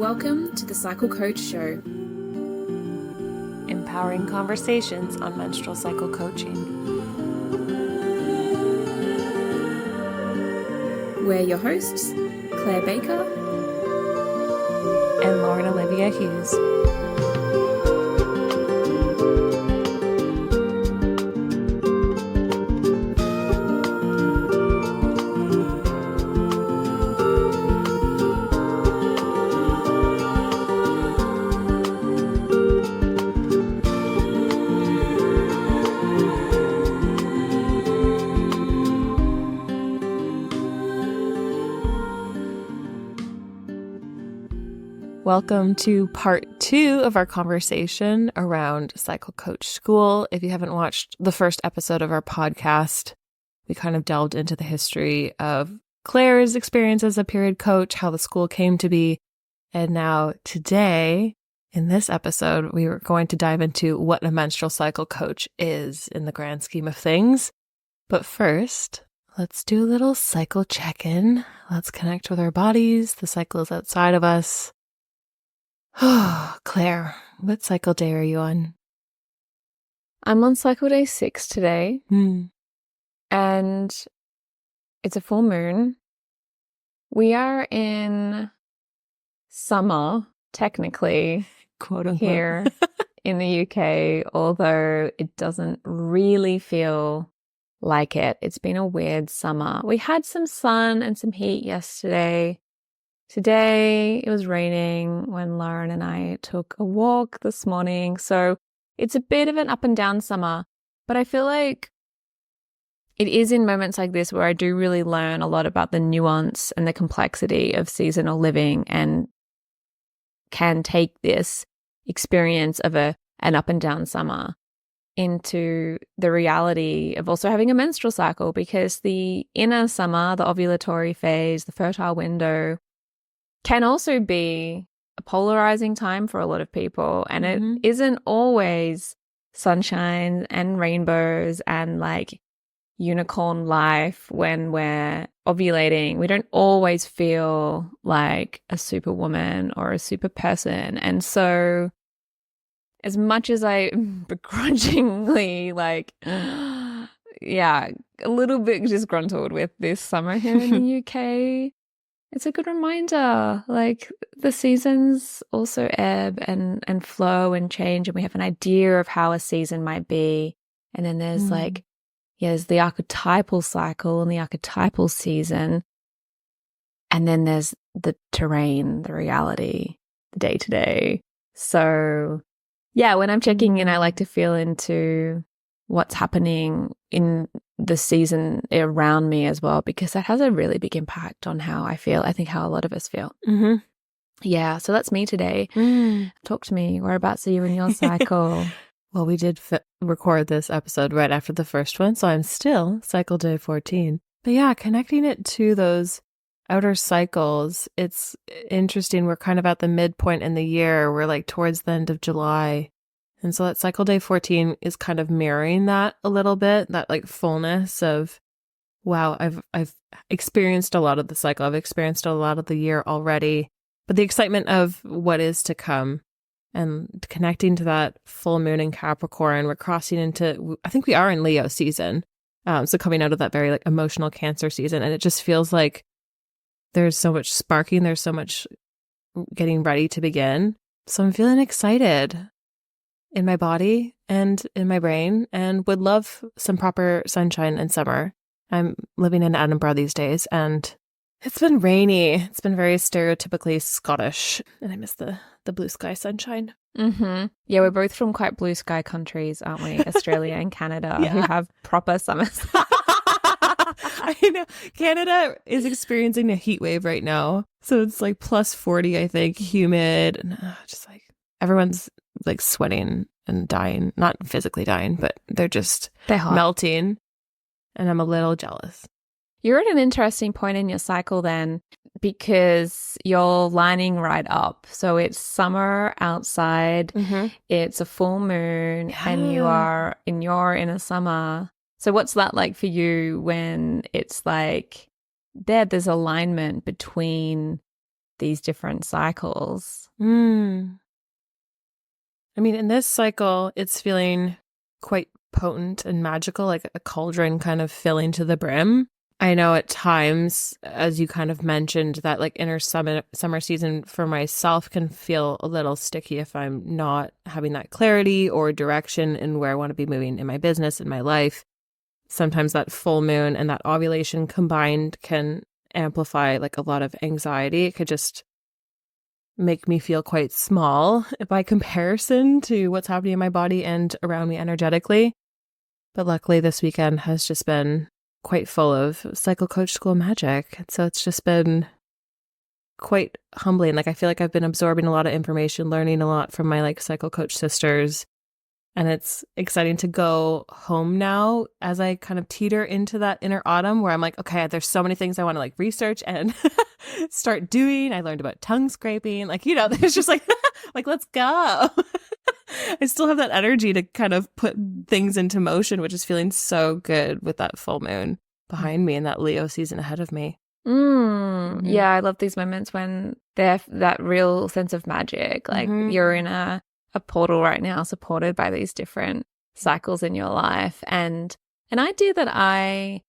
Welcome to the Cycle Coach Show. Empowering conversations on menstrual cycle coaching. We're your hosts, Claire Baker and Lauren Olivia Hughes. Welcome to part 2 of our conversation around Cycle Coach School. If you haven't watched the first episode of our podcast, we kind of delved into the history of Claire's experience as a period coach, how the school came to be. And now today, in this episode, we are going to dive into what a menstrual cycle coach is in the grand scheme of things. But first, let's do a little cycle check-in. Let's connect with our bodies. The cycle is outside of us. Oh, Claire, what cycle day are you on? I'm on cycle day 6 today, and it's a full moon. We are in summer, technically, Quote unquote. here in the UK, although it doesn't really feel like it. It's been a weird summer. We had some sun and some heat yesterday. Today, it was raining when Lauren and I took a walk this morning. So it's a bit of an up and down summer, but I feel like it is in moments like this where I do really learn a lot about the nuance and the complexity of seasonal living and can take this experience of an up and down summer into the reality of also having a menstrual cycle, because the inner summer, the ovulatory phase, the fertile window, can also be a polarizing time for a lot of people. And it isn't always sunshine and rainbows and like unicorn life when we're ovulating. We don't always feel like a superwoman or a super person. And so as much as I begrudgingly a little bit disgruntled with this summer here in the UK, it's a good reminder, like the seasons also ebb and flow and change, and we have an idea of how a season might be. And then there's there's the archetypal cycle and the archetypal season. And then there's the terrain, the reality, the day-to-day. So yeah, when I'm checking in, I like to feel into what's happening in the season around me as well, because that has a really big impact on how I feel. I think how a lot of us feel. Yeah, so that's me today. Talk to me. Whereabouts are you in your cycle? Well, we did record this episode right after the first one, so I'm still cycle day 14. But yeah, connecting it to those outer cycles, it's interesting. We're kind of at the midpoint in the year. We're like towards the end of July. And so that cycle day 14 is kind of mirroring that a little bit, that like fullness of, wow, I've experienced a lot of the cycle. I've experienced a lot of the year already. But the excitement of what is to come and connecting to that full moon in Capricorn, we're crossing into, I think we are in Leo season. So coming out of that very like emotional Cancer season. And it just feels like there's so much sparking. There's so much getting ready to begin. So I'm feeling excited in my body and in my brain, and would love some proper sunshine in summer. I'm living in Edinburgh these days, and it's been rainy. It's been very stereotypically Scottish, and I miss the blue sky sunshine. Yeah, we're both from quite blue sky countries, aren't we? Australia and Canada, who have proper summers. I know. Canada is experiencing a heat wave right now. So it's like plus 40, I think, humid, and just like everyone's like sweating and dying, not physically dying, but they're hot. Melting. And I'm a little jealous. You're at an interesting point in your cycle then, because you're lining right up. So it's summer outside, it's a full moon, and you are in your inner summer. So what's that like for you when it's like there's alignment between these different cycles. I mean, in this cycle, it's feeling quite potent and magical, like a cauldron kind of filling to the brim. I know at times, as you kind of mentioned, that like inner summer season for myself can feel a little sticky if I'm not having that clarity or direction in where I want to be moving in my business, in my life. Sometimes that full moon and that ovulation combined can amplify like a lot of anxiety. It could just make me feel quite small by comparison to what's happening in my body and around me energetically. But luckily this weekend has just been quite full of cycle coach school magic. So it's just been quite humbling. Like I feel like I've been absorbing a lot of information, learning a lot from my like cycle coach sisters. And it's exciting to go home now as I kind of teeter into that inner autumn where I'm like, okay, there's so many things I want to like research and start doing. I learned about tongue scraping. Like, you know, there's just like, like, let's go. I still have that energy to kind of put things into motion, which is feeling so good with that full moon behind me and that Leo season ahead of me. Yeah, I love these moments when they're that real sense of magic. Like you're in a portal right now supported by these different cycles in your life. And an idea that I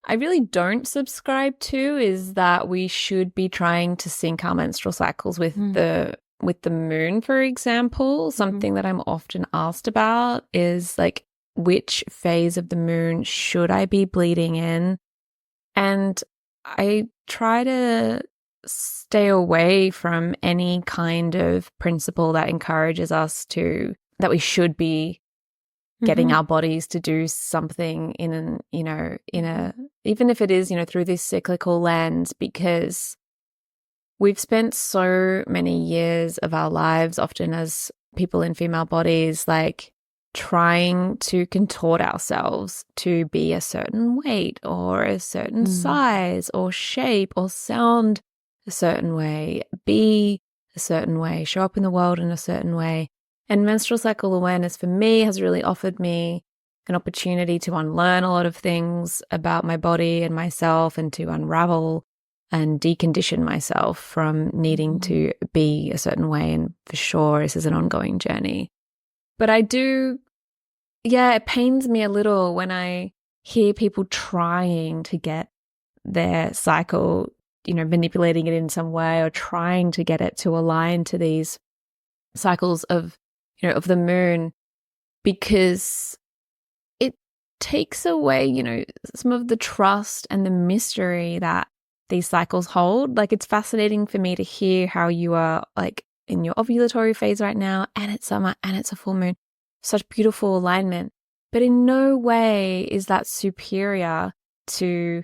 really don't subscribe to is that we should be trying to sync our menstrual cycles with the moon, for example. Something that I'm often asked about is like, which phase of the moon should I be bleeding in? And I try to stay away from any kind of principle that encourages us that we should be getting our bodies to do something even if it is, through this cyclical lens, because we've spent so many years of our lives, often as people in female bodies, like trying to contort ourselves to be a certain weight or a certain size or shape or sound a certain way, be a certain way, show up in the world in a certain way. And menstrual cycle awareness for me has really offered me an opportunity to unlearn a lot of things about my body and myself and to unravel and decondition myself from needing to be a certain way. And for sure, this is an ongoing journey. But it pains me a little when I hear people trying to get their cycle, manipulating it in some way or trying to get it to align to these cycles of the moon, because it takes away, some of the trust and the mystery that these cycles hold. Like, it's fascinating for me to hear how you are like in your ovulatory phase right now, and it's summer and it's a full moon. Such beautiful alignment. But in no way is that superior to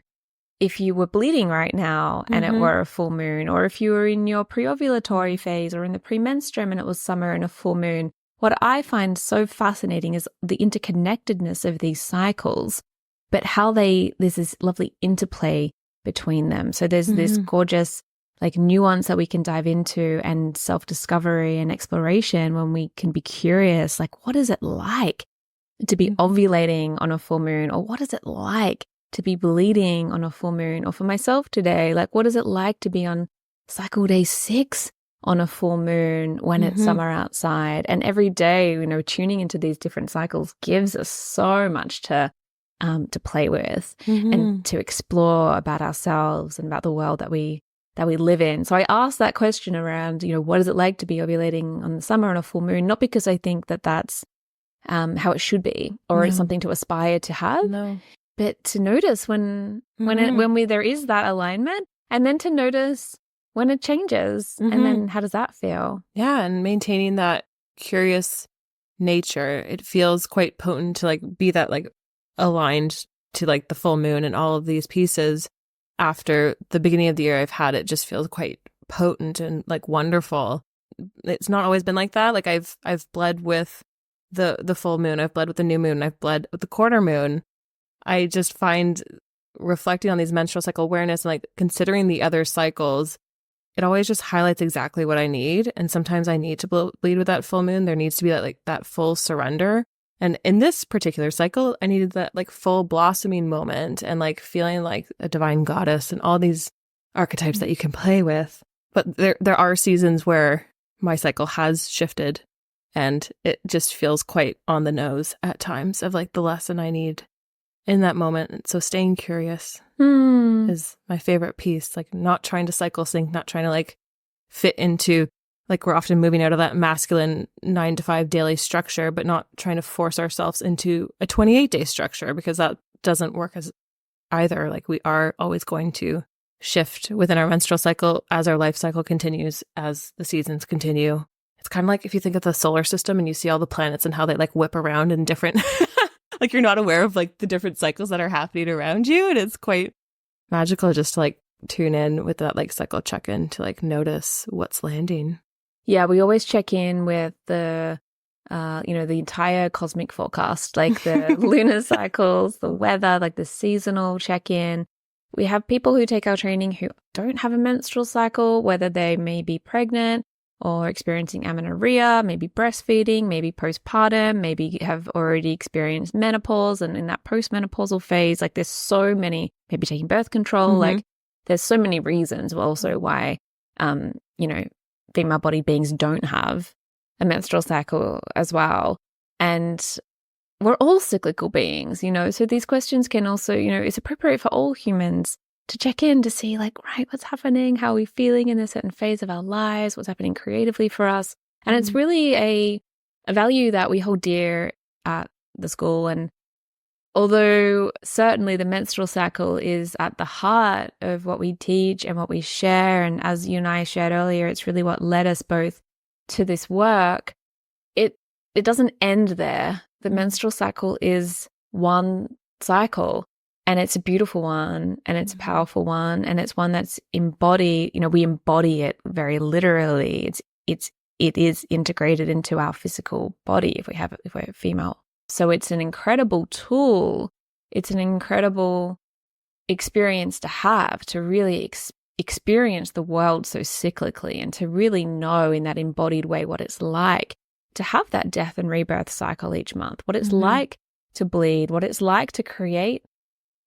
if you were bleeding right now and it were a full moon, or if you were in your pre-ovulatory phase or in the premenstruum and it was summer and a full moon. What I find so fascinating is the interconnectedness of these cycles, but how there's this lovely interplay between them. So there's this gorgeous like nuance that we can dive into, and self-discovery and exploration when we can be curious, like, what is it like to be ovulating on a full moon? Or what is it like to be bleeding on a full moon? Or for myself today, like, what is it like to be on cycle day 6 on a full moon when it's summer outside? And every day, tuning into these different cycles gives us so much to play with and to explore about ourselves and about the world that we live in. So I asked that question around, what is it like to be ovulating on the summer on a full moon? Not because I think that that's how it should be or it's something to aspire to have, but to notice when there is that alignment, and then to notice when it changes, and then how does that feel? Yeah, and maintaining that curious nature. It feels quite potent to like be that like aligned to like the full moon and all of these pieces. After the beginning of the year I've had, it just feels quite potent and like wonderful. It's not always been like that. Like I've bled with the full moon, I've bled with the new moon, I've bled with the quarter moon. I just find reflecting on these menstrual cycle awareness and like considering the other cycles, it always just highlights exactly what I need. And sometimes I need to bleed with that full moon. There needs to be that full surrender. And in this particular cycle, I needed that like full blossoming moment and like feeling like a divine goddess and all these archetypes that you can play with. But there are seasons where my cycle has shifted and it just feels quite on the nose at times of like the lesson I need in that moment. So staying curious is my favorite piece, like not trying to cycle sync, not trying to like fit into, like we're often moving out of that masculine 9 to 5 daily structure, but not trying to force ourselves into a 28-day structure, because that doesn't work as either. Like we are always going to shift within our menstrual cycle as our life cycle continues, as the seasons continue. It's kind of like if you think of the solar system and you see all the planets and how they like whip around in different, like you're not aware of like the different cycles that are happening around you. And it's quite magical just to like tune in with that like cycle check-in to like notice what's landing. Yeah, we always check in with the the entire cosmic forecast, like the lunar cycles, the weather, like the seasonal check-in. We have people who take our training who don't have a menstrual cycle, whether they may be pregnant or experiencing amenorrhea, maybe breastfeeding, maybe postpartum, maybe have already experienced menopause and in that postmenopausal phase. Like there's so many, maybe taking birth control, like there's so many reasons also why, female body beings don't have a menstrual cycle as well. And we're all cyclical beings, so these questions can also, it's appropriate for all humans to check in to see like, right, what's happening? How are we feeling in a certain phase of our lives? What's happening creatively for us? And it's really a value that we hold dear at the school. And although certainly the menstrual cycle is at the heart of what we teach and what we share, and as you and I shared earlier, it's really what led us both to this work, it doesn't end there. The menstrual cycle is one cycle, and it's a beautiful one, and it's a powerful one, and it's one that's embodied, we embody it very literally. It is integrated into our physical body if we're female. So it's an incredible tool. It's an incredible experience to have, to really experience the world so cyclically, and to really know in that embodied way what it's like to have that death and rebirth cycle each month, what it's like to bleed, what it's like to create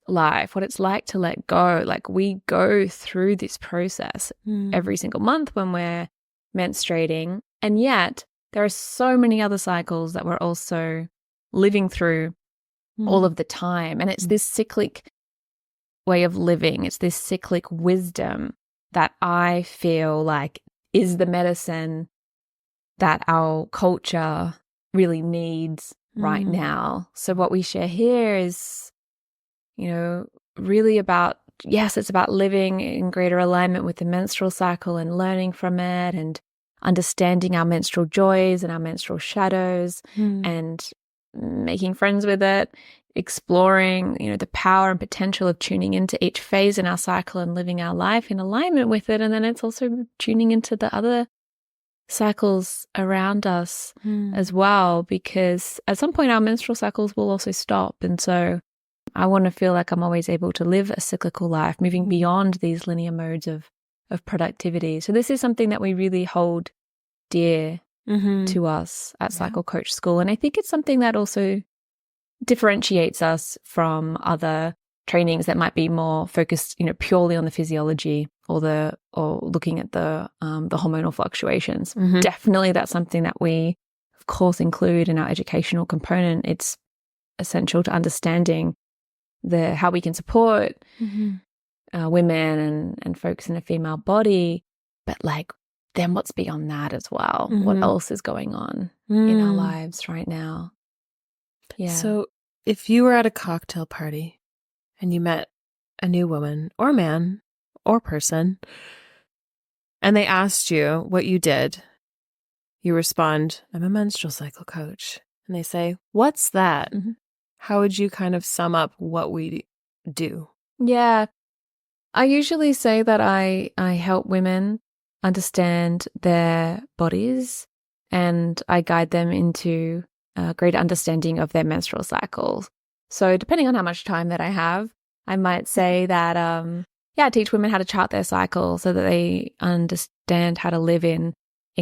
life, what it's like to let go. Like we go through this process every single month when we're menstruating. And yet there are so many other cycles that we're also living through all of the time. And it's this cyclic way of living. It's this cyclic wisdom that I feel like is the medicine that our culture really needs right now. So what we share here is, really about, yes, it's about living in greater alignment with the menstrual cycle and learning from it and understanding our menstrual joys and our menstrual shadows and making friends with it, exploring, the power and potential of tuning into each phase in our cycle and living our life in alignment with it. And then it's also tuning into the other cycles around us as well, because at some point our menstrual cycles will also stop. And so I want to feel like I'm always able to live a cyclical life, moving beyond these linear modes of productivity. So this is something that we really hold dear to us at Cycle Coach School. And I think it's something that also differentiates us from other trainings that might be more focused, purely on the physiology or looking at the hormonal fluctuations. Definitely that's something that we, of course, include in our educational component. It's essential to understanding how we can support women and folks in a female body, but like then what's beyond that as well? What else is going on in our lives right now? Yeah. So if you were at a cocktail party and you met a new woman or man or person and they asked you what you did, you respond, I'm a menstrual cycle coach. And they say, what's that? How would you kind of sum up what we do? Yeah. I usually say that I help women understand their bodies and I guide them into a greater understanding of their menstrual cycles. So depending on how much time that I have, I might say that, I teach women how to chart their cycle so that they understand how to live in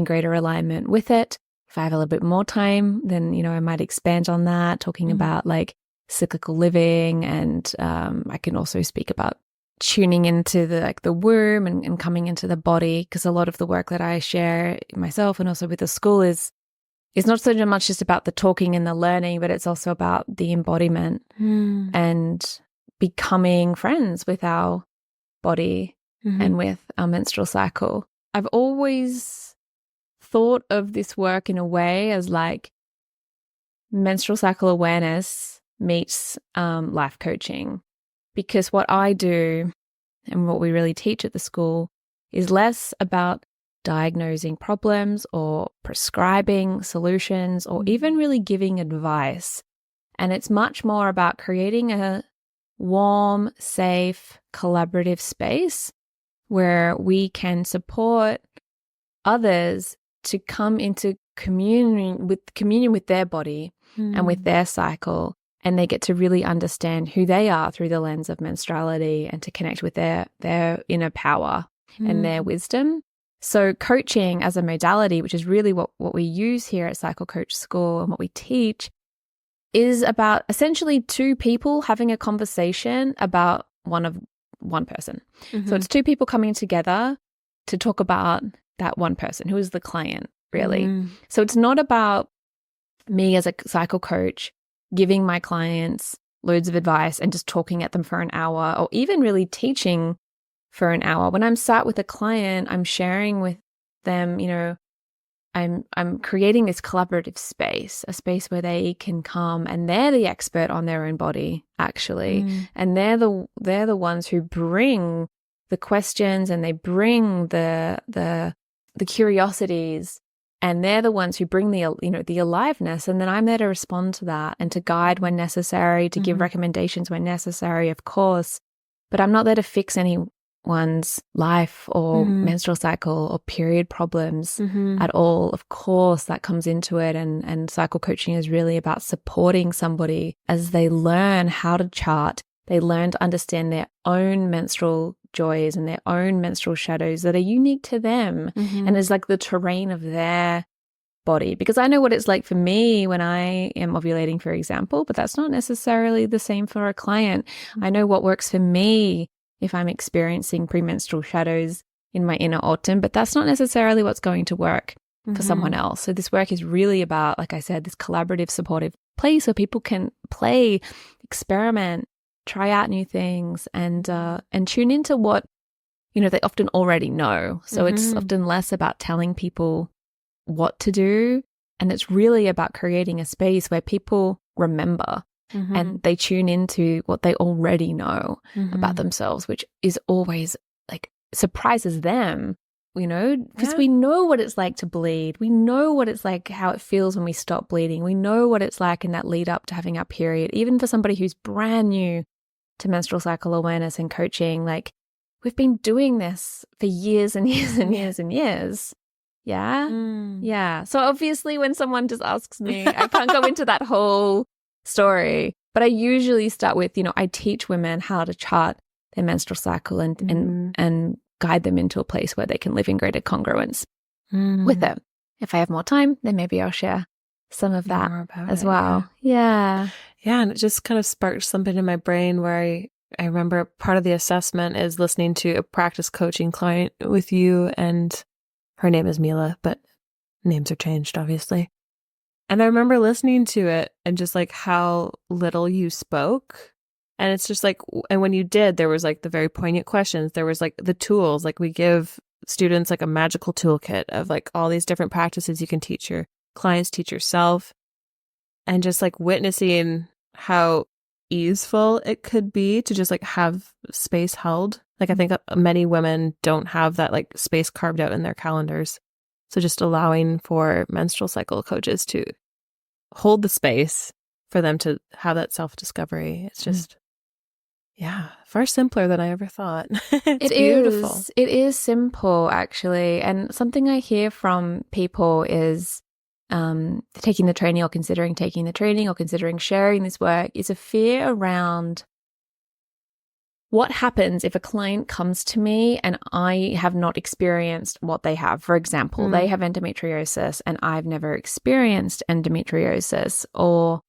greater alignment with it. If I have a little bit more time, then, I might expand on that, talking about like cyclical living. And I can also speak about tuning into the womb and coming into the body, because a lot of the work that I share myself and also with the school is not so much just about the talking and the learning, but it's also about the embodiment and becoming friends with our body and with our menstrual cycle. I've always thought of this work in a way as like menstrual cycle awareness meets life coaching, because what I do and what we really teach at the school is less about diagnosing problems or prescribing solutions or even really giving advice. And it's much more about creating a warm, safe, collaborative space where we can support others to come into communion with their body and with their cycle, and they get to really understand who they are through the lens of menstruality and to connect with their inner power and their wisdom. So coaching as a modality, which is really what we use here at Cycle Coach School and what we teach, is about essentially two people having a conversation about one person. So it's two people coming together to talk about that one person who is the client, really. So it's not about me as a cycle coach giving my clients loads of advice and just talking at them for an hour, or even really teaching for an hour. When I'm sat with a client, I'm sharing with them, I'm creating this collaborative space, a space where they can come and they're the expert on their own body, actually. And they're the ones who bring the questions and they bring the curiosities, and they're the ones who bring the aliveness. And then I'm there to respond to that and to guide when necessary, to give recommendations when necessary, of course. But I'm not there to fix anyone's life or menstrual cycle or period problems at all. Of course, that comes into it. And cycle coaching is really about supporting somebody as they learn how to chart. They learn to understand their own menstrual joys and their own menstrual shadows that are unique to them and is like the terrain of their body. Because I know what it's like for me when I am ovulating, for example, but that's not necessarily the same for a client. I know what works for me if I'm experiencing premenstrual shadows in my inner autumn, but that's not necessarily what's going to work for someone else. So this work is really about, like I said, this collaborative, supportive place where people can play, experiment, try out new things, and tune into what, they often already know. So it's often less about telling people what to do, and it's really about creating a space where people remember and they tune into what they already know about themselves, which is always like surprises them, because we know what it's like to bleed. We know what it's like, how it feels when we stop bleeding. We know what it's like in that lead up to having our period. Even for somebody who's brand new to menstrual cycle awareness and coaching, like we've been doing this for years and years and years and years. Yeah. So obviously when someone just asks me, I can't go into that whole story, but I usually start with, I teach women how to chart their menstrual cycle and guide them into a place where they can live in greater congruence with it. If I have more time, then maybe I'll share some of that as well. Yeah. Yeah, and it just kind of sparked something in my brain where I remember part of the assessment is listening to a practice coaching client with you, and her name is Mila, but names are changed, obviously. And I remember listening to it and just like how little you spoke. And it's just like, and when you did, there was like the very poignant questions. There was like the tools, like we give students like a magical toolkit of like all these different practices you can teach your clients, teach yourself. And just like witnessing how easeful it could be to just like have space held. Like I think many women don't have that like space carved out in their calendars. So just allowing for menstrual cycle coaches to hold the space for them to have that self-discovery. It's just, far simpler than I ever thought. It's beautiful. It is simple, actually. And something I hear from people is taking the training or considering taking the training or considering sharing this work is a fear around what happens if a client comes to me and I have not experienced what they have. For example, they have endometriosis and I've never experienced endometriosis, or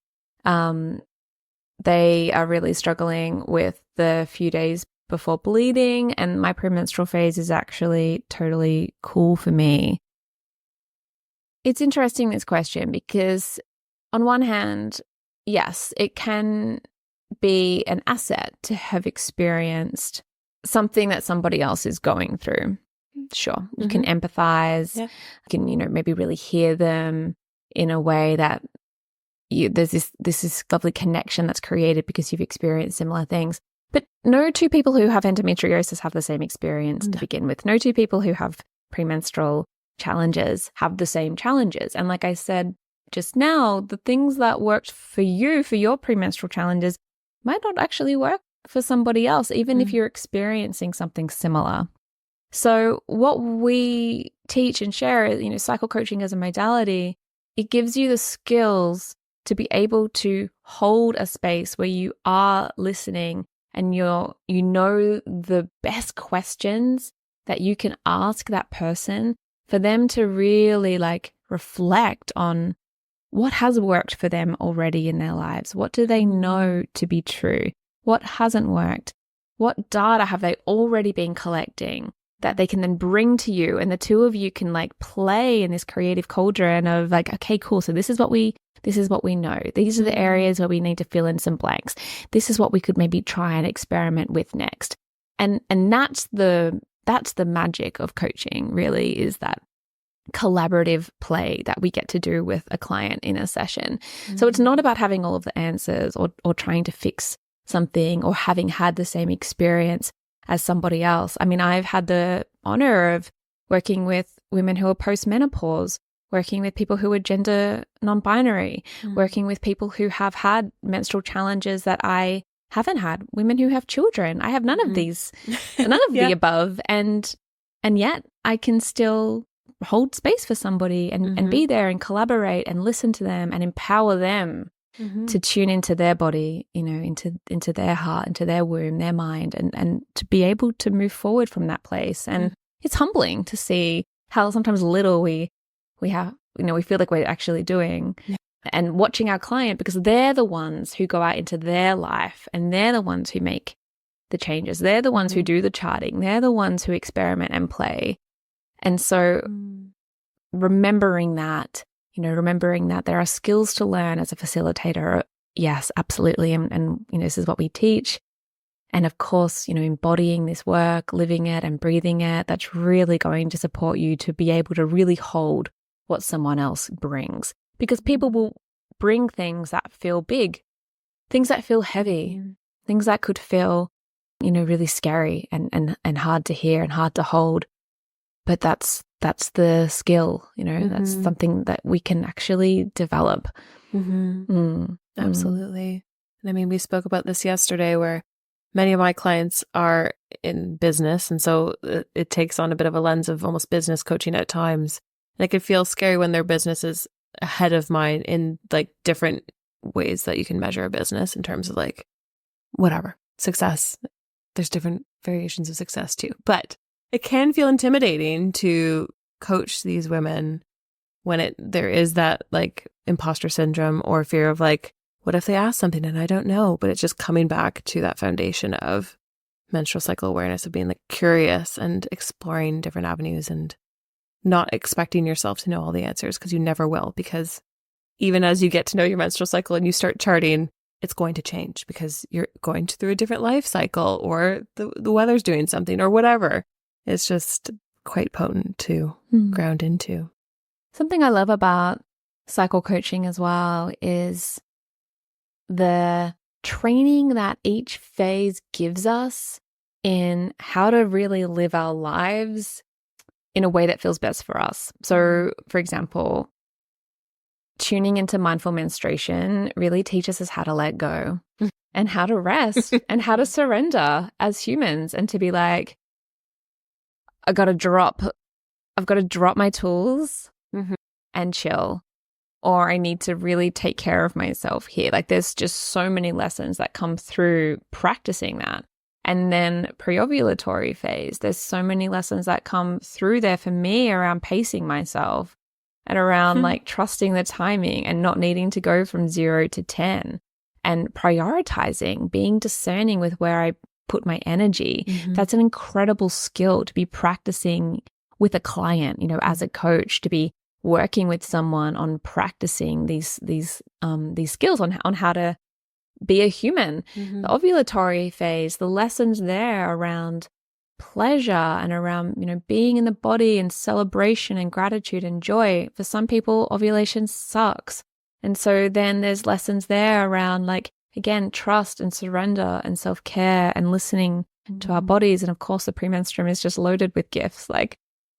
they are really struggling with the few days before bleeding, and my premenstrual phase is actually totally cool for me. It's interesting, this question, because on one hand, yes, it can be an asset to have experienced something that somebody else is going through. Sure, you can empathize, you can, maybe really hear them in a way that there's this lovely connection that's created because you've experienced similar things. But no two people who have endometriosis have the same experience to begin with. No two people who have premenstrual challenges have the same challenges. And like I said just now, the things that worked for you for your premenstrual challenges might not actually work for somebody else, even if you're experiencing something similar. So what we teach and share, cycle coaching as a modality, it gives you the skills to be able to hold a space where you are listening and you know the best questions that you can ask that person for them to really reflect on what has worked for them already in their lives. What do they know to be true? What hasn't worked? What data have they already been collecting that they can then bring to you? And the two of you can play in this creative cauldron of okay, cool. So this is what we know. These are the areas where we need to fill in some blanks. This is what we could maybe try and experiment with next. And that's the magic of coaching, really, is that collaborative play that we get to do with a client in a session. So it's not about having all of the answers or trying to fix something or having had the same experience as somebody else. I mean, I've had the honor of working with women who are post-menopause, working with people who are gender non-binary, working with people who have had menstrual challenges that I haven't had, women who have children. I have none of these, none of the above. And yet I can still hold space for somebody and be there and collaborate and listen to them and empower them to tune into their body, into their heart, into their womb, their mind, and to be able to move forward from that place. And it's humbling to see how sometimes little we have, we feel like we're actually doing. And watching our client, because they're the ones who go out into their life and they're the ones who make the changes. They're the ones who do the charting. They're the ones who experiment and play. And so remembering that there are skills to learn as a facilitator. Yes, absolutely. And this is what we teach. And of course, embodying this work, living it and breathing it, that's really going to support you to be able to really hold what someone else brings. Because people will bring things that feel big, things that feel heavy, things that could feel, really scary and hard to hear and hard to hold. But that's the skill, that's something that we can actually develop. Absolutely. And I mean, we spoke about this yesterday where many of my clients are in business. And so it takes on a bit of a lens of almost business coaching at times. And it can feel scary when their business is ahead of mine in different ways that you can measure a business in terms of whatever, success. There's different variations of success too. But it can feel intimidating to coach these women when there is that imposter syndrome or fear of what if they ask something and I don't know? But it's just coming back to that foundation of menstrual cycle awareness, of being curious and exploring different avenues and not expecting yourself to know all the answers, because you never will. Because even as you get to know your menstrual cycle and you start charting, it's going to change because you're going through a different life cycle or the weather's doing something or whatever. It's just quite potent to ground into. Something I love about cycle coaching as well is the training that each phase gives us in how to really live our lives in a way that feels best for us. So, for example, tuning into mindful menstruation really teaches us how to let go and how to rest and how to surrender as humans, and to be I've got to drop my tools and chill, or I need to really take care of myself here. There's just so many lessons that come through practicing that. And then pre-ovulatory phase, there's so many lessons that come through there for me around pacing myself and around trusting the timing and not needing to go from 0 to 10 and prioritizing, being discerning with where I put my energy. That's an incredible skill to be practicing with a client, you know, as a coach, to be working with someone on practicing these skills on how to be a human. The ovulatory phase, the lessons there around pleasure and around, you know, being in the body and celebration and gratitude and joy. For some people, ovulation sucks. And so then there's lessons there around, like, again, trust and surrender and self-care and listening to our bodies. And of course, the premenstruum is just loaded with gifts, like,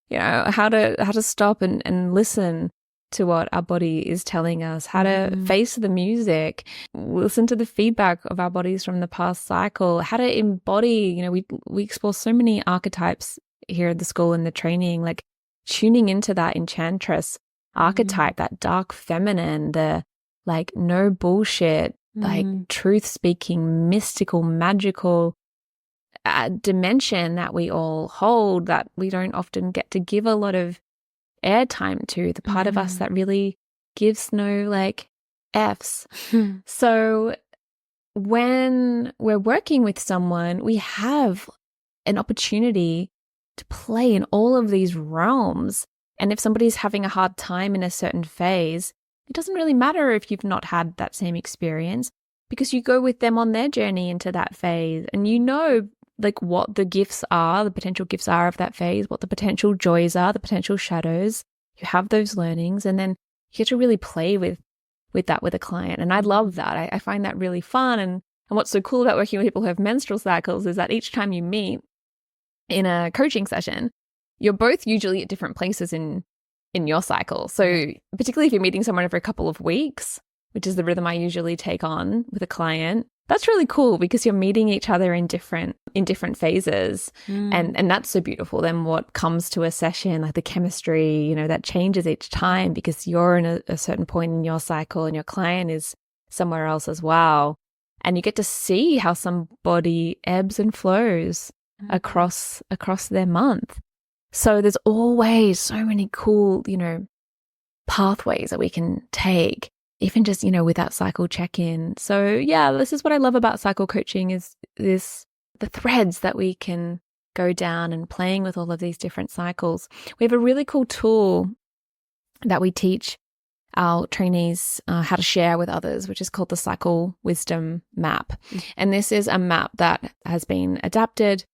you know, how to stop and listen to what our body is telling us, how to face the music, listen to the feedback of our bodies from the past cycle, how to embody, you know, we explore so many archetypes here at the school in the training, like tuning into that enchantress archetype, that dark feminine, the like no bullshit, like truth speaking, mystical, magical dimension that we all hold, that we don't often get to give a lot of airtime to, the part of us that really gives no like F's. So when we're working with someone, we have an opportunity to play in all of these realms. And if somebody's having a hard time in a certain phase, it doesn't really matter if you've not had that same experience, because you go with them on their journey into that phase, and you know, like, what the gifts are, the potential gifts are of that phase, what the potential joys are, the potential shadows. You have those learnings, and then you get to really play with that with a client. And I love that. I find that really fun. And what's so cool about working with people who have menstrual cycles is that each time you meet in a coaching session, you're both usually at different places in your cycle. So particularly if you're meeting someone every couple of weeks, which is the rhythm I usually take on with a client, that's really cool, because you're meeting each other in different phases. And that's so beautiful. Then what comes to a session, like the chemistry, you know, that changes each time, because you're in a certain point in your cycle and your client is somewhere else as well. And you get to see how somebody ebbs and flows across their month. So there's always so many cool, you know, pathways that we can take, even just, you know, with that cycle check-in. So yeah, this is what I love about cycle coaching, is the threads that we can go down and playing with all of these different cycles. We have a really cool tool that we teach our trainees how to share with others, which is called the Cycle Wisdom Map. And this is a map that has been adapted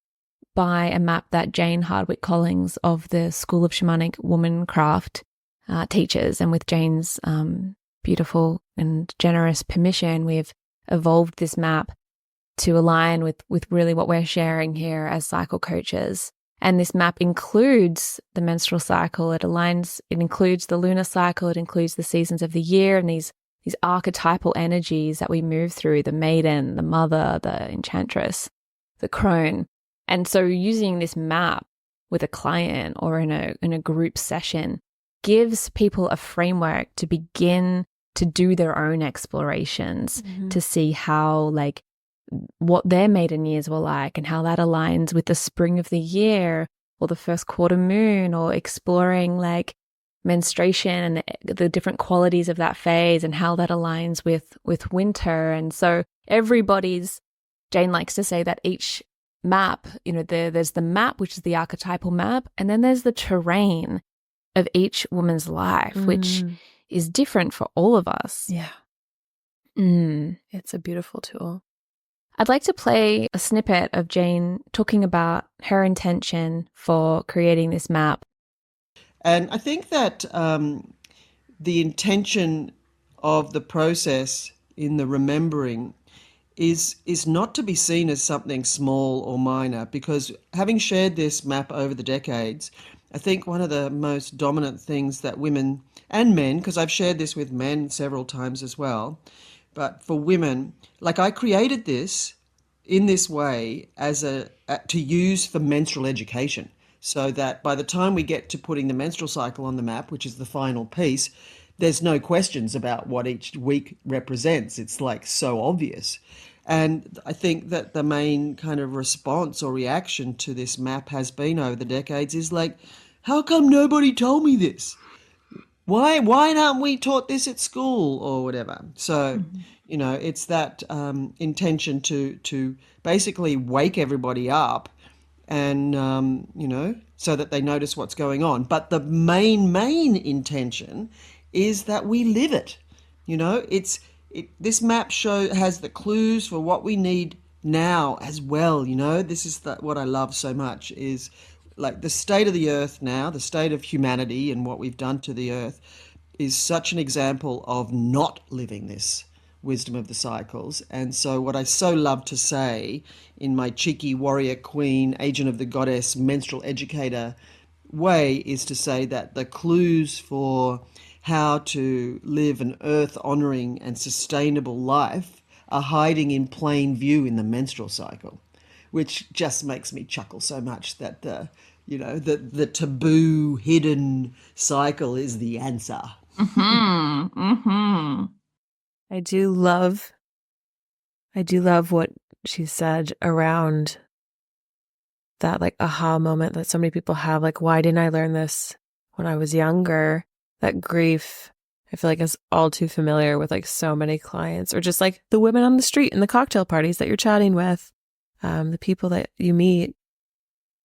by a map that Jane Hardwicke Collings of the School of Shamanic Womancraft teaches. And with Jane's beautiful and generous permission, we've evolved this map to align with really what we're sharing here as cycle coaches. And this map includes the menstrual cycle. It includes the lunar cycle. It includes the seasons of the year and these archetypal energies that we move through: the maiden, the mother, the enchantress, the crone. And so using this map with a client or in a group session gives people a framework to begin to do their own explorations, to see how, like, what their maiden years were like and how that aligns with the spring of the year or the first quarter moon, or exploring like menstruation and the different qualities of that phase and how that aligns with winter. And so Jane likes to say that each map, you know, there's the map, which is the archetypal map, and then there's the terrain of each woman's life, which is different for all of us. Yeah. It's a beautiful tool. I'd like to play a snippet of Jane talking about her intention for creating this map. And I think that the intention of the process in the remembering is not to be seen as something small or minor, because having shared this map over the decades, I think one of the most dominant things that women and men, because I've shared this with men several times as well, but for women, like, I created this in this way as to use for menstrual education, so that by the time we get to putting the menstrual cycle on the map, which is the final piece, there's no questions about what each week represents. It's like so obvious. And I think that the main kind of response or reaction to this map has been over the decades is like, how come nobody told me this? Why aren't we taught this at school or whatever? So, You know, it's that intention to basically wake everybody up and you know, so that they notice what's going on. But the main intention is that we live it. You know, this map has the clues for what we need now as well. You know, this is what I love so much is like the state of the earth now, the state of humanity and what we've done to the earth is such an example of not living this wisdom of the cycles. And so what I so love to say in my cheeky warrior queen, agent of the goddess, menstrual educator way is to say that the clues for how to live an earth honoring and sustainable life are hiding in plain view in the menstrual cycle, which just makes me chuckle so much that the taboo hidden cycle is the answer. Mm-hmm. Mm-hmm. I do love what she said around that like aha moment that so many people have, like, why didn't I learn this when I was younger? That grief, I feel like, is all too familiar with like so many clients, or just like the women on the street in the cocktail parties that you're chatting with, the people that you meet,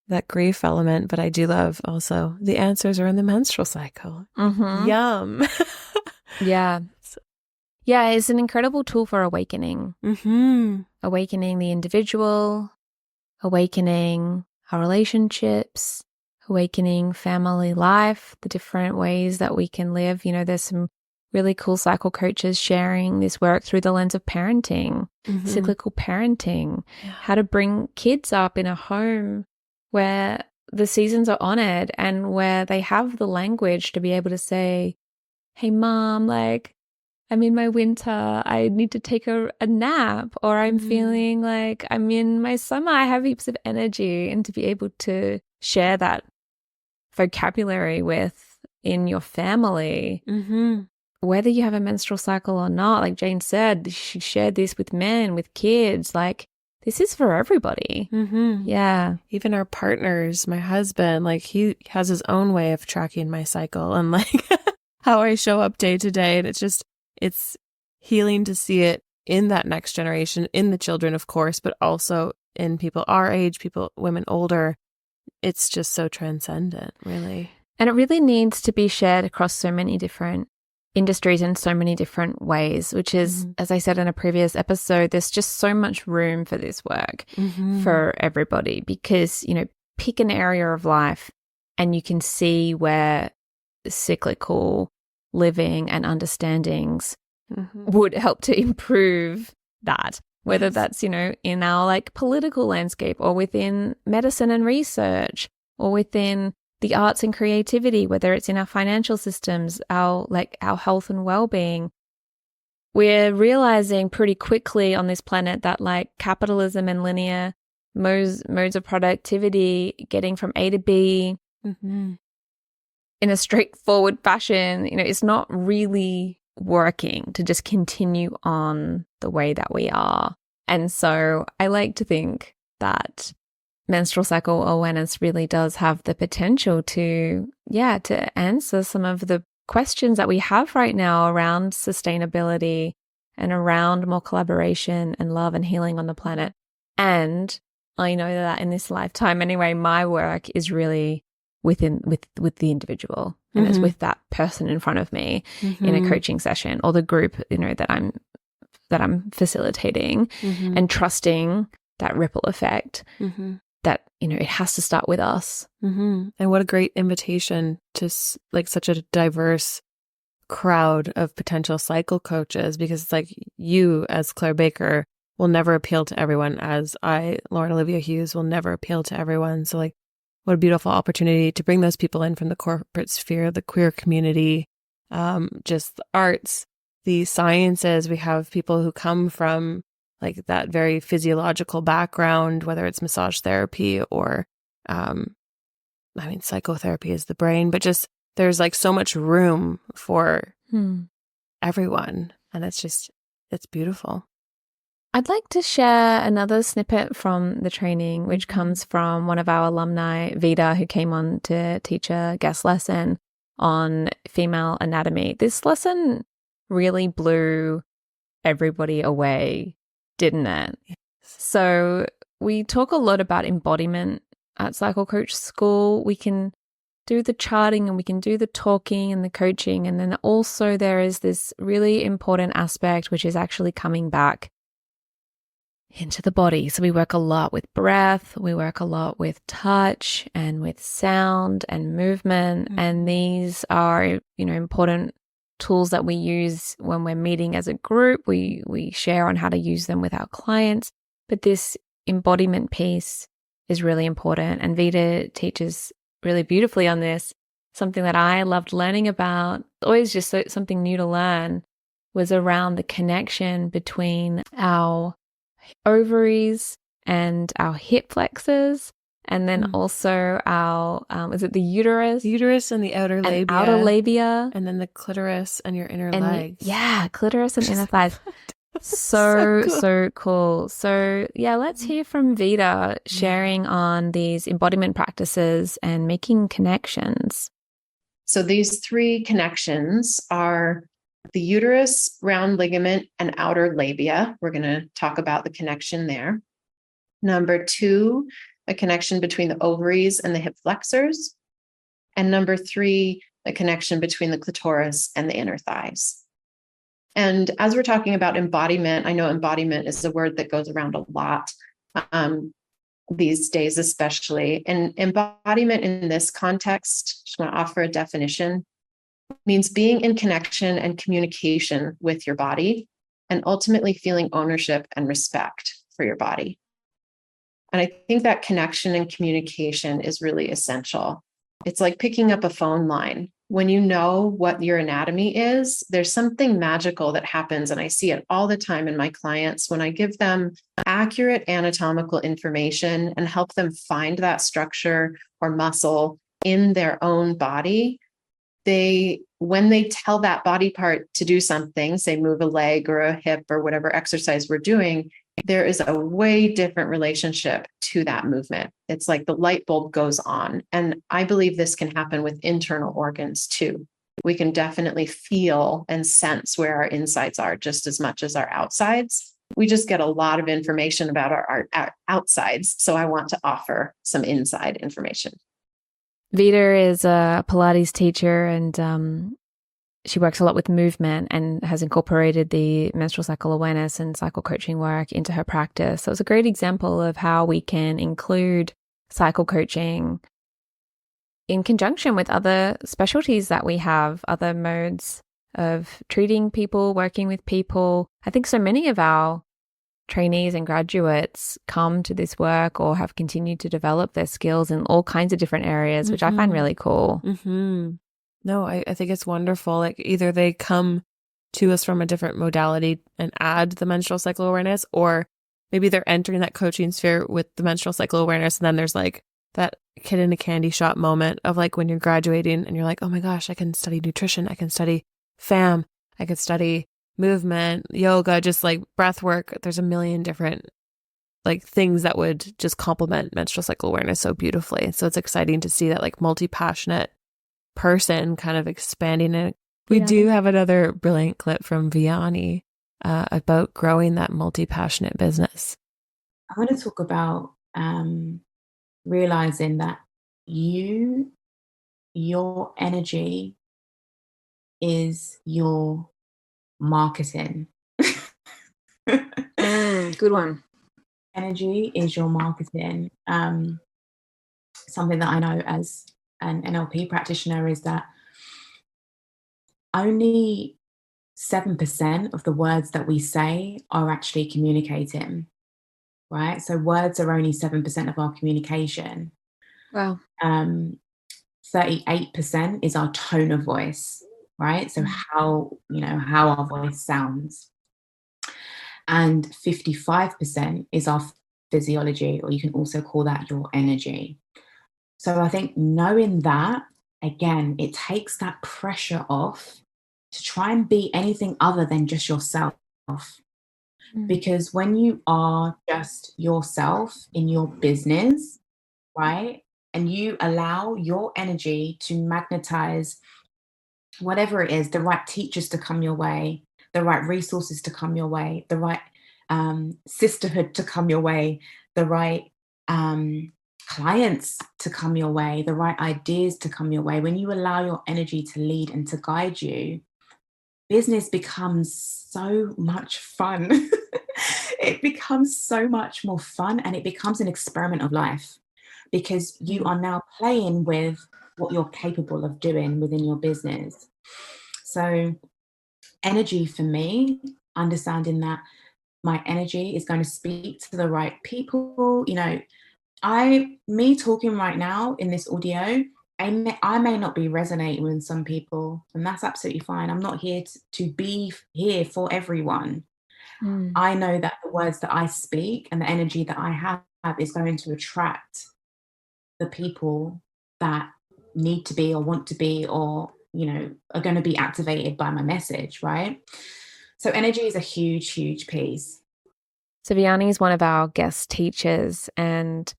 that grief element. But I do love also the answers are in the menstrual cycle. Mm-hmm. Yum. Yeah. Yeah, it's an incredible tool for awakening. Mm-hmm. Awakening the individual, awakening our relationships, awakening family life, the different ways that we can live. You know, there's some really cool cycle coaches sharing this work through the lens of parenting, cyclical parenting, how to bring kids up in a home where the seasons are honored and where they have the language to be able to say, hey, mom, like, I'm in my winter, I need to take a nap, or I'm feeling like I'm in my summer, I have heaps of energy, and to be able to share that vocabulary in your family, whether you have a menstrual cycle or not. Like Jane said, she shared this with men, with kids, like this is for everybody. Yeah. Even our partners, my husband, like he has his own way of tracking my cycle and like how I show up day to day. And it's healing to see it in that next generation, in the children, of course, but also in people our age, women older. It's just so transcendent, really. And it really needs to be shared across so many different industries in so many different ways, which is, as I said in a previous episode, there's just so much room for this work for everybody, because, you know, pick an area of life and you can see where cyclical living and understandings would help to improve that, whether that's, you know, in our like political landscape, or within medicine and research, or within the arts and creativity, whether it's in our financial systems, our health and well-being. We're realizing pretty quickly on this planet that like capitalism and linear modes of productivity, getting from A to B in a straightforward fashion, you know, it's not really working to just continue on the way that we are. And so I like to think that menstrual cycle awareness really does have the potential to answer some of the questions that we have right now around sustainability and around more collaboration and love and healing on the planet. And I know that in this lifetime anyway, my work is really with the individual, and it's with that person in front of me in a coaching session, or the group, you know, that I'm facilitating, and trusting that ripple effect that, you know, it has to start with us. And what a great invitation to like such a diverse crowd of potential cycle coaches, because it's like you as Claire Baker will never appeal to everyone, as Lauren Olivia Hughes, will never appeal to everyone. So like, what a beautiful opportunity to bring those people in from the corporate sphere, the queer community, just the arts, the sciences. We have people who come from like that very physiological background, whether it's massage therapy or, psychotherapy is the brain, but just there's like so much room for everyone. And it's beautiful. I'd like to share another snippet from the training, which comes from one of our alumni, Vida, who came on to teach a guest lesson on female anatomy. This lesson really blew everybody away, didn't it? So we talk a lot about embodiment at Cycle Coach School. We can do the charting and we can do the talking and the coaching. And then also there is this really important aspect, which is actually coming back into the body. So we work a lot with breath, we work a lot with touch and with sound and movement. And these are, important tools that we use when we're meeting as a group. We share on how to use them with our clients. But this embodiment piece is really important. And Vida teaches really beautifully on this. Something that I loved learning about, always just something new to learn, was around the connection between our ovaries and our hip flexors, and then also our is it the uterus? The uterus and the outer labia. Outer labia. And then the clitoris and your inner legs. Clitoris and inner thighs. So cool. So yeah, let's hear from Vida sharing on these embodiment practices and making connections. So these 3 connections are the uterus, round ligament, and outer labia. We're going to talk about the connection there. Number 2, a connection between the ovaries and the hip flexors. And number 3, a connection between the clitoris and the inner thighs. And as we're talking about embodiment, I know embodiment is a word that goes around a lot these days, especially. And embodiment in this context, just want to offer a definition, means being in connection and communication with your body and ultimately feeling ownership and respect for your body. And I think that connection and communication is really essential. It's like picking up a phone line. When you know what your anatomy is, there's something magical that happens. And I see it all the time in my clients when I give them accurate anatomical information and help them find that structure or muscle in their own body. When they tell that body part to do something, say move a leg or a hip or whatever exercise we're doing, there is a way different relationship to that movement. It's like the light bulb goes on. And I believe this can happen with internal organs too. We can definitely feel and sense where our insides are just as much as our outsides. We just get a lot of information about our outsides. So I want to offer some inside information. Vida is a Pilates teacher, and she works a lot with movement and has incorporated the menstrual cycle awareness and cycle coaching work into her practice. So it's a great example of how we can include cycle coaching in conjunction with other specialties that we have, other modes of treating people, working with people. I think so many of our trainees and graduates come to this work or have continued to develop their skills in all kinds of different areas, which I find really cool. No, I think it's wonderful. Like either they come to us from a different modality and add the menstrual cycle awareness, or maybe they're entering that coaching sphere with the menstrual cycle awareness. And then there's like that kid in a candy shop moment of like when you're graduating and you're like, oh my gosh, I can study nutrition. I can study FAM. I could study movement, yoga, just like breath work. There's a million different like things that would just complement menstrual cycle awareness so beautifully. So it's exciting to see that like multi-passionate person kind of expanding it. We do have another brilliant clip from Vianney about growing that multi-passionate business. I want to talk about realizing that your energy is your marketing. Good one. Energy is your marketing. Something that I know as an NLP practitioner is that only 7% of the words that we say are actually communicating, right? So words are only 7% of our communication. Wow. 38% is our tone of voice, right? So how our voice sounds. And 55% is our physiology, or you can also call that your energy. So I think knowing that, again, it takes that pressure off to try and be anything other than just yourself. Because when you are just yourself in your business, right, and you allow your energy to magnetize whatever it is, the right teachers to come your way, the right resources to come your way, the right sisterhood to come your way, the right clients to come your way, the right ideas to come your way. When you allow your energy to lead and to guide you, business becomes so much fun. It becomes so much more fun, and it becomes an experiment of life, because you are now playing with what you're capable of doing within your business. So energy for me, understanding that my energy is going to speak to the right people. You know, me talking right now in this audio, I may not be resonating with some people, and that's absolutely fine. I'm not here to be here for everyone. I know that the words that I speak and the energy that I have is going to attract the people that need to be or want to be, or, you know, are going to be activated by my message, right? So energy is a huge, huge piece. So Vianney is one of our guest teachers, and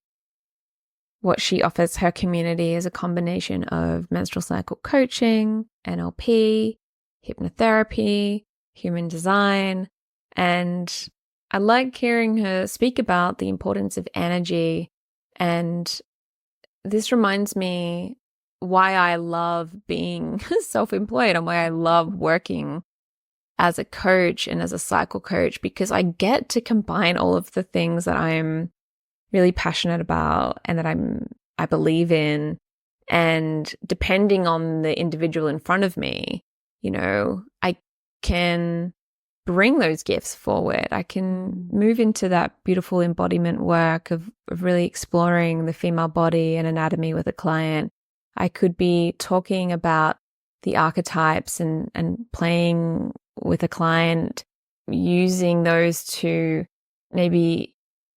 what she offers her community is a combination of menstrual cycle coaching, NLP, hypnotherapy, human design. And I like hearing her speak about the importance of energy. And this reminds me why I love being self-employed and why I love working as a coach and as a cycle coach, because I get to combine all of the things that I'm really passionate about and that I believe in. And depending on the individual in front of me, you know, I can bring those gifts forward. I can move into that beautiful embodiment work of really exploring the female body and anatomy with a client. I could be talking about the archetypes and playing with a client, using those to maybe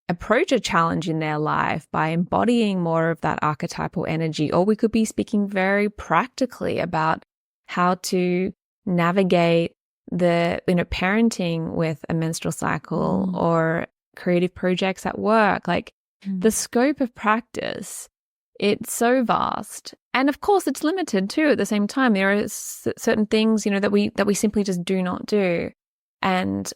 approach a challenge in their life by embodying more of that archetypal energy. Or we could be speaking very practically about how to navigate the, you know, parenting with a menstrual cycle or creative projects at work. Like the scope of practice, it's so vast. And of course it's limited too at the same time. There are certain things, you know, that we simply just do not do. And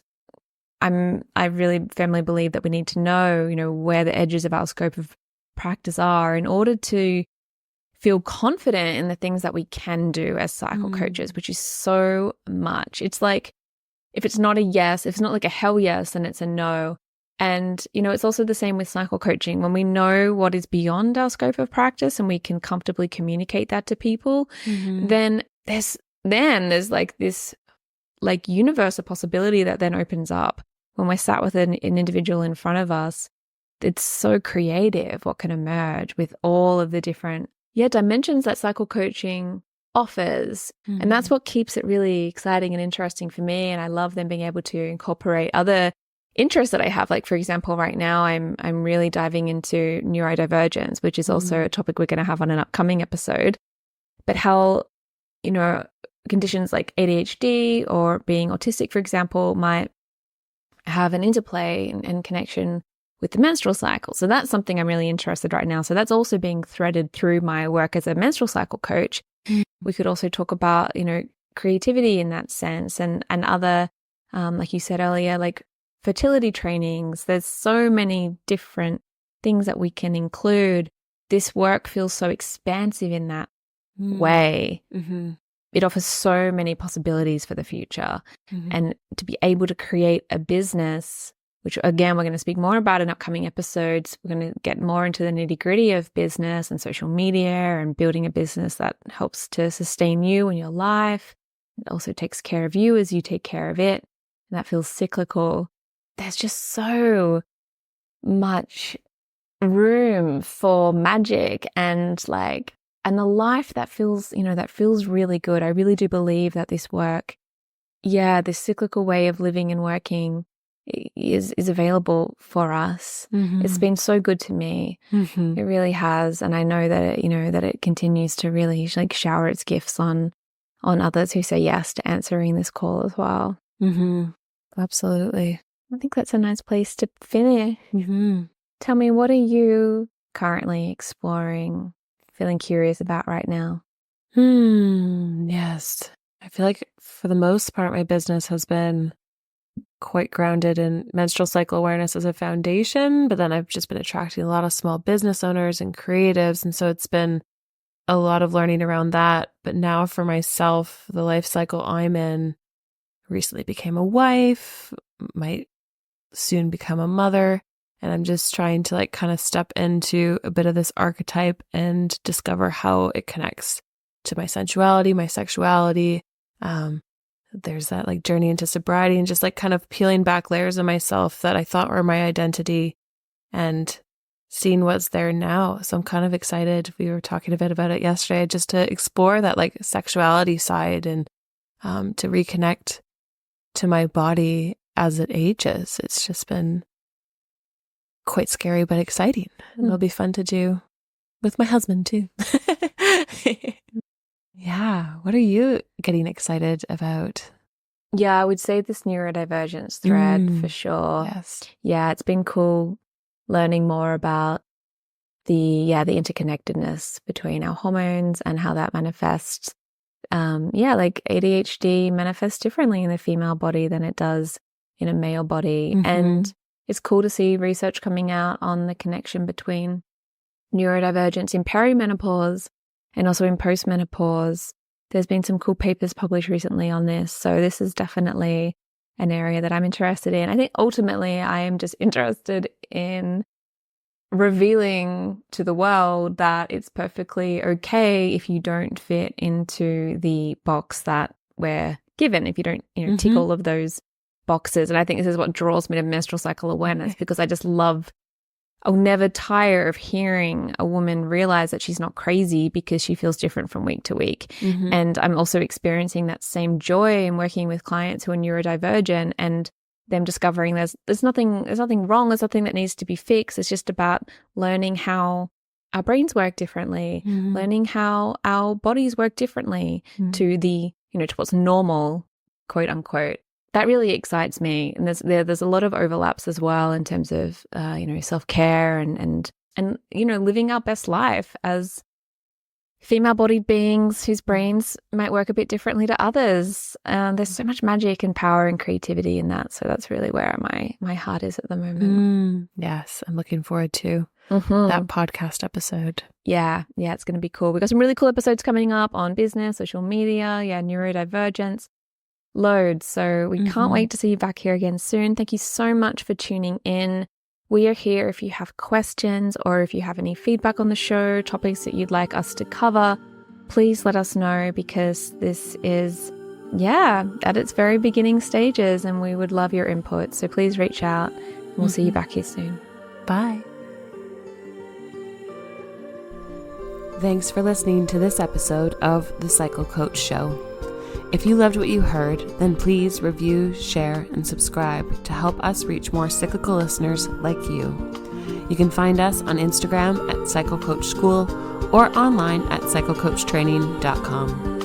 I really firmly believe that we need to know, you know, where the edges of our scope of practice are in order to feel confident in the things that we can do as cycle coaches, which is so much. It's like, if it's not a yes, if it's not like a hell yes, then it's a no. And, you know, it's also the same with cycle coaching. When we know what is beyond our scope of practice and we can comfortably communicate that to people, then there's like this like universe of possibility that then opens up. When we're sat with an individual in front of us, it's so creative what can emerge with all of the different dimensions that cycle coaching offers. And that's what keeps it really exciting and interesting for me. And I love them being able to incorporate other interests that I have. Like, for example, right now I'm really diving into neurodivergence, which is also a topic we're going to have on an upcoming episode. But how, you know, conditions like ADHD or being autistic, for example, might have an interplay and connection with the menstrual cycle. So that's something I'm really interested right now. So that's also being threaded through my work as a menstrual cycle coach. We could also talk about, you know, creativity in that sense and other, like you said earlier, like fertility trainings. There's so many different things that we can include. This work feels so expansive in that way. It offers so many possibilities for the future. And to be able to create a business, which again, we're going to speak more about in upcoming episodes. We're going to get more into the nitty gritty of business and social media and building a business that helps to sustain you and your life. It also takes care of you as you take care of it. And that feels cyclical. There's just so much room for magic and the life that feels, you know, that feels really good. I really do believe that this work, this cyclical way of living and working is available for us. It's been so good to me. It really has. And I know that it, you know, that it continues to really like shower its gifts on others who say yes to answering this call as well. Absolutely. I think that's a nice place to finish. Tell me, what are you currently exploring, feeling curious about right now? Yes. I feel like for the most part, my business has been quite grounded in menstrual cycle awareness as a foundation, but then I've just been attracting a lot of small business owners and creatives. And so it's been a lot of learning around that. But now for myself, the life cycle I'm in, recently became a wife, might soon become a mother. And I'm just trying to like kind of step into a bit of this archetype and discover how it connects to my sensuality, my sexuality. There's that like journey into sobriety and just like kind of peeling back layers of myself that I thought were my identity and seeing what's there now. So I'm kind of excited. We were talking a bit about it yesterday, just to explore that like sexuality side and to reconnect to my body as it ages. It's just been quite scary, but exciting. And it'll be fun to do with my husband too. Yeah. What are you getting excited about? Yeah, I would say this neurodivergence thread for sure. Yes. Yeah, it's been cool learning more about the interconnectedness between our hormones and how that manifests. Like ADHD manifests differently in the female body than it does in a male body. And it's cool to see research coming out on the connection between neurodivergence in perimenopause and also in postmenopause. There's been some cool papers published recently on this. So this is definitely an area that I'm interested in. I think ultimately I am just interested in revealing to the world that it's perfectly okay if you don't fit into the box that we're given, if you don't, tick all of those boxes. And I think this is what draws me to menstrual cycle awareness, because I'll never tire of hearing a woman realize that she's not crazy because she feels different from week to week. And I'm also experiencing that same joy in working with clients who are neurodivergent and them discovering there's nothing wrong, there's nothing that needs to be fixed. It's just about learning how our brains work differently, learning how our bodies work differently to the, to what's normal, quote unquote. That really excites me. And there's a lot of overlaps as well in terms of, self-care and living our best life as female-bodied beings whose brains might work a bit differently to others. There's so much magic and power and creativity in that. So that's really where my heart is at the moment. Yes, I'm looking forward to that podcast episode. Yeah, it's going to be cool. We've got some really cool episodes coming up on business, social media, neurodivergence. Loads. So we can't wait to see you back here again soon. Thank you so much for tuning in. We are here if you have questions or if you have any feedback on the show, topics that you'd like us to cover, please let us know, because this is, at its very beginning stages and we would love your input. So please reach out and we'll see you back here soon. Bye. Thanks for listening to this episode of The Cycle Coach Show. If you loved what you heard, then please review, share, and subscribe to help us reach more cyclical listeners like you. You can find us on Instagram at Cycle Coach School or online at cyclecoachtraining.com.